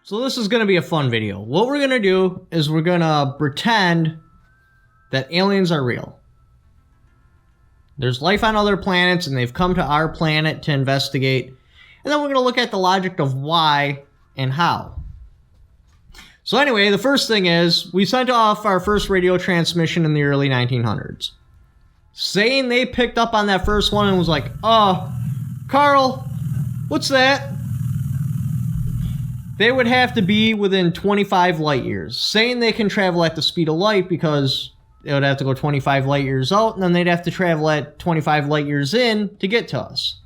So this is going to be a fun video. What we're going to do is we're going to pretend that aliens are real. There's life on other planets and they've come to our planet to investigate. And then we're going to look at the logic of why and how. So anyway, the first thing is we sent off our first radio transmission in the early 1900s. Saying they picked up on that first one and was like, Carl, what's that? They would have to be within 25 light years. Saying they can travel at the speed of light because they would have to go 25 light years out, and then they'd have to travel at 25 light years in to get to us.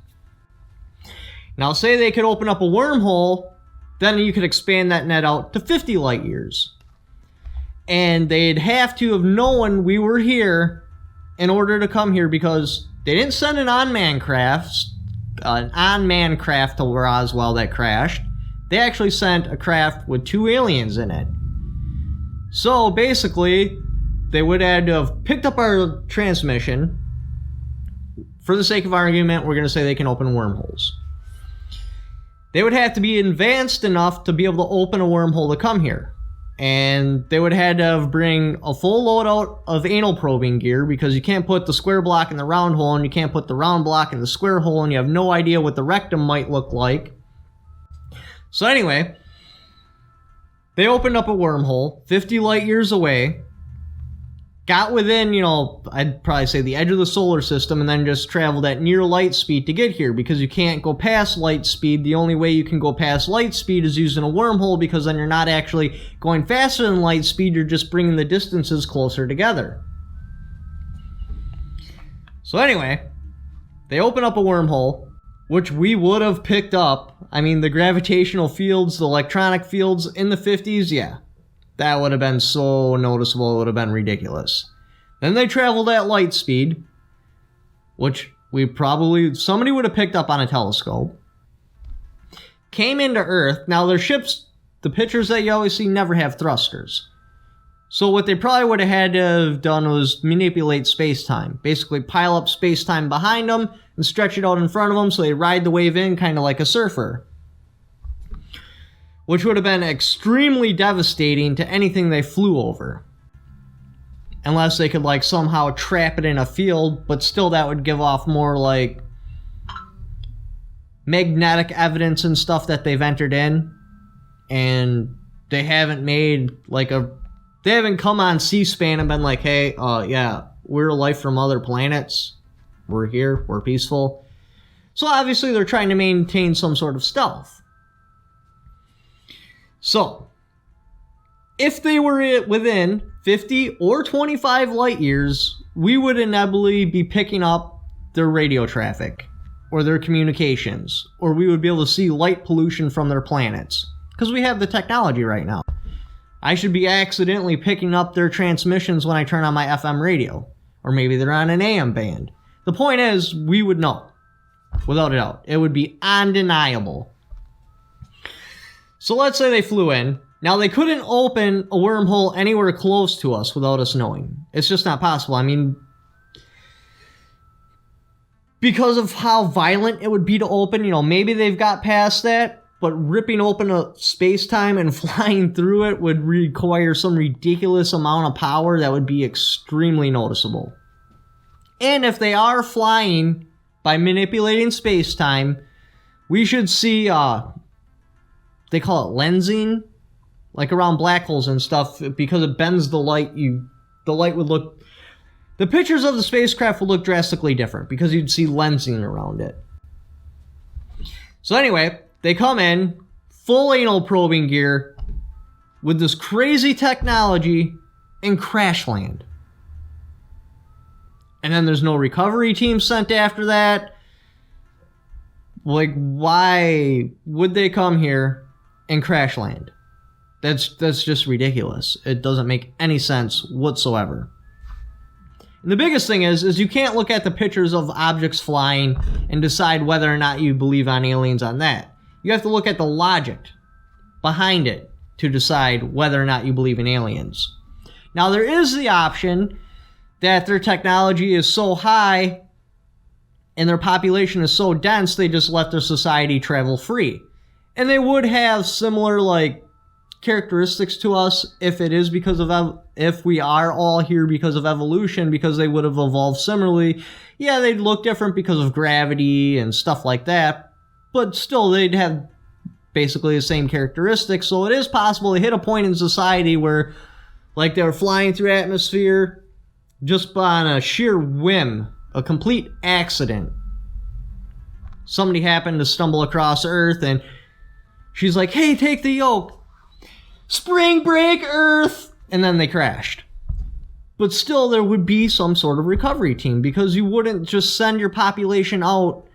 Now, say they could open up a wormhole, then you could expand that net out to 50 light years. And they'd have to have known we were here in order to come here because they didn't send an unmanned craft to Roswell that crashed. They actually sent a craft with 2 aliens in it. So basically, they would have to have picked up our transmission. For the sake of argument, we're going to say they can open wormholes. They would have to be advanced enough to be able to open a wormhole to come here. And they would have to bring a full loadout of anal probing gear because you can't put the square block in the round hole and you can't put the round block in the square hole and you have no idea what the rectum might look like. So anyway, they opened up a wormhole 50 light years away, got within, I'd probably say the edge of the solar system, and then just traveled at near light speed to get here because you can't go past light speed. The only way you can go past light speed is using a wormhole because then you're not actually going faster than light speed, you're just bringing the distances closer together. So anyway, they open up a wormhole, which we would have picked up. I mean, the gravitational fields, the electronic fields in the 50s, yeah. That would have been so noticeable, it would have been ridiculous. Then they traveled at light speed, which somebody would have picked up on a telescope. Came into Earth. Now, their ships, the pictures that you always see, never have thrusters. So what they probably would have had to have done was manipulate space-time. Basically pile up space-time behind them and stretch it out in front of them so they ride the wave in kind of like a surfer. Which would have been extremely devastating to anything they flew over. Unless they could somehow trap it in a field, but still that would give off more magnetic evidence and stuff that they've entered in. And they haven't made they haven't come on C-SPAN and been like, hey, yeah, we're life from other planets. We're here. We're peaceful. So obviously they're trying to maintain some sort of stealth. So, if they were within 50 or 25 light years, we would inevitably be picking up their radio traffic or their communications, or we would be able to see light pollution from their planets. Because we have the technology right now. I should be accidentally picking up their transmissions when I turn on my FM radio. Or maybe they're on an AM band. The point is, we would know. Without a doubt. It would be undeniable. So let's say they flew in. Now, they couldn't open a wormhole anywhere close to us without us knowing. It's just not possible. I mean, because of how violent it would be to open, maybe they've got past that. But ripping open a space-time and flying through it would require some ridiculous amount of power that would be extremely noticeable. And if they are flying by manipulating space-time, we should see, they call it lensing, around black holes and stuff, because it bends the light. The light would look, the pictures of the spacecraft would look drastically different because you'd see lensing around it. So anyway, they come in, full anal probing gear, with this crazy technology, and crash land. And then there's no recovery team sent after that. Why would they come here and crash land? That's just ridiculous. It doesn't make any sense whatsoever. And the biggest thing is you can't look at the pictures of objects flying and decide whether or not you believe on aliens on that. You have to look at the logic behind it to decide whether or not you believe in aliens. Now, there is the option that their technology is so high and their population is so dense, they just let their society travel free. And they would have similar, characteristics to us if it is because of if we are all here because of evolution, because they would have evolved similarly. Yeah, they'd look different because of gravity and stuff like that, but still they'd have basically the same characteristics. So it is possible to hit a point in society where, like, they were flying through atmosphere just on a sheer whim, a complete accident. Somebody happened to stumble across Earth and she's like, hey, take the yoke. Spring break, Earth! And then they crashed. But still, there would be some sort of recovery team, because you wouldn't just send your population out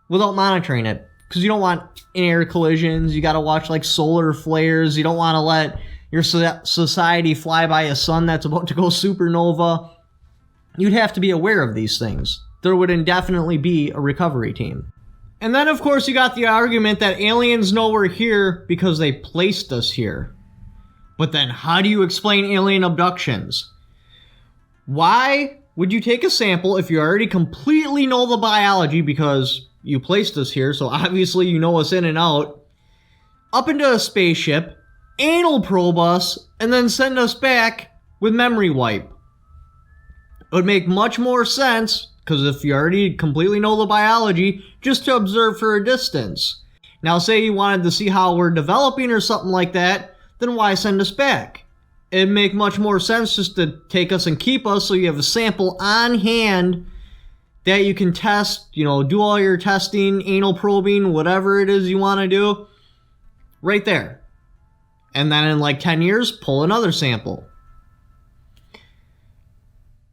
without monitoring it. Because you don't want in-air collisions, you gotta watch like solar flares, you don't want to let your society fly by a sun that's about to go supernova. You'd have to be aware of these things. There would indefinitely be a recovery team. And then, of course, you got the argument that aliens know we're here because they placed us here. But then, how do you explain alien abductions? Why would you take a sample if you already completely know the biology because you placed us here, so obviously you know us in and out, up into a spaceship, anal probe us, and then send us back with memory wipe? It would make much more sense, because if you already completely know the biology, just to observe for a distance. Now, say you wanted to see how we're developing or something like that, then why send us back? It'd make much more sense just to take us and keep us so you have a sample on hand that you can test, you know, do all your testing, anal probing, whatever it is you want to do, right there. And then in like 10 years, pull another sample.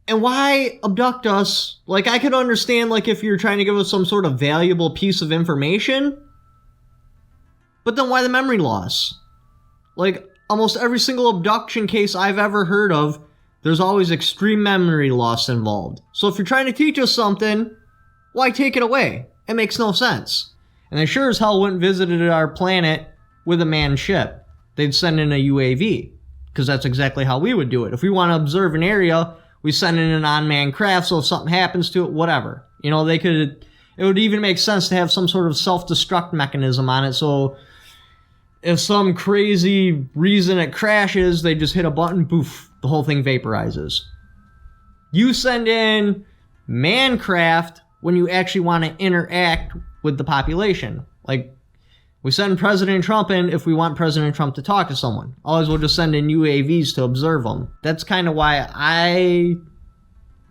And why abduct us? Like, I could understand, like, if you're trying to give us some sort of valuable piece of information, but then why the memory loss? Like, almost every single abduction case I've ever heard of, there's always extreme memory loss involved. So if you're trying to teach us something, why take it away? It makes no sense. And they sure as hell wouldn't visit our planet with a manned ship. They'd send in a UAV, because that's exactly how we would do it. If we want to observe an area, we send in an unmanned craft, so if something happens to it, whatever. You know, it would even make sense to have some sort of self-destruct mechanism on it, so if some crazy reason it crashes, they just hit a button, poof, the whole thing vaporizes. You send in manned craft when you actually want to interact with the population. Like, we send President Trump in if we want President Trump to talk to someone. Otherwise, we'll just send in UAVs to observe them. That's kind of why I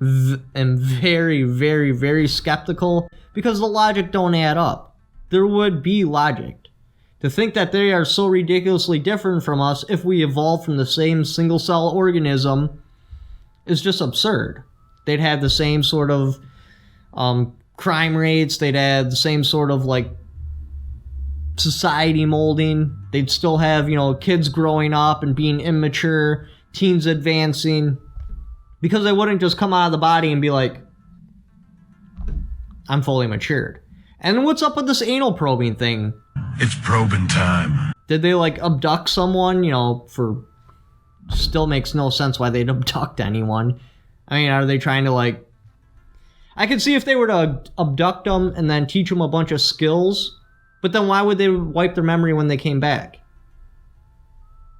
am very, very, very skeptical, because the logic don't add up. There would be logic. To think that they are so ridiculously different from us if we evolved from the same single-cell organism is just absurd. They'd have the same sort of crime rates. They'd have the same sort of, like, society molding. They'd still have, you know, kids growing up and being immature, teens advancing, because they wouldn't just come out of the body and be like, I'm fully matured. And what's up with this anal probing thing? It's probing time. Did they, like, abduct someone, you know, for... Still makes no sense why they'd abduct anyone. I mean, are they trying to, like... I could see if they were to abduct them and then teach them a bunch of skills, but then why would they wipe their memory when they came back?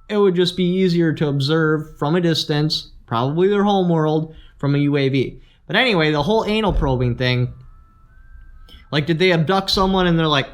It would just be easier to observe from a distance, probably their home world, from a UAV. But anyway, the whole anal probing thing... Like, did they abduct someone and they're like,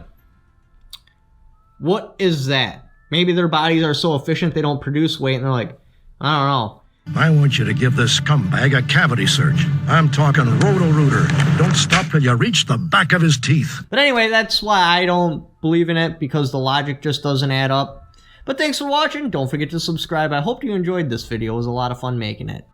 what is that? Maybe their bodies are so efficient they don't produce weight, and they're like, I don't know. I want you to give this scumbag a cavity search. I'm talking Roto-Rooter. Don't stop till you reach the back of his teeth. But anyway, that's why I don't believe in it, because the logic just doesn't add up. But thanks for watching. Don't forget to subscribe. I hope you enjoyed this video. It was a lot of fun making it.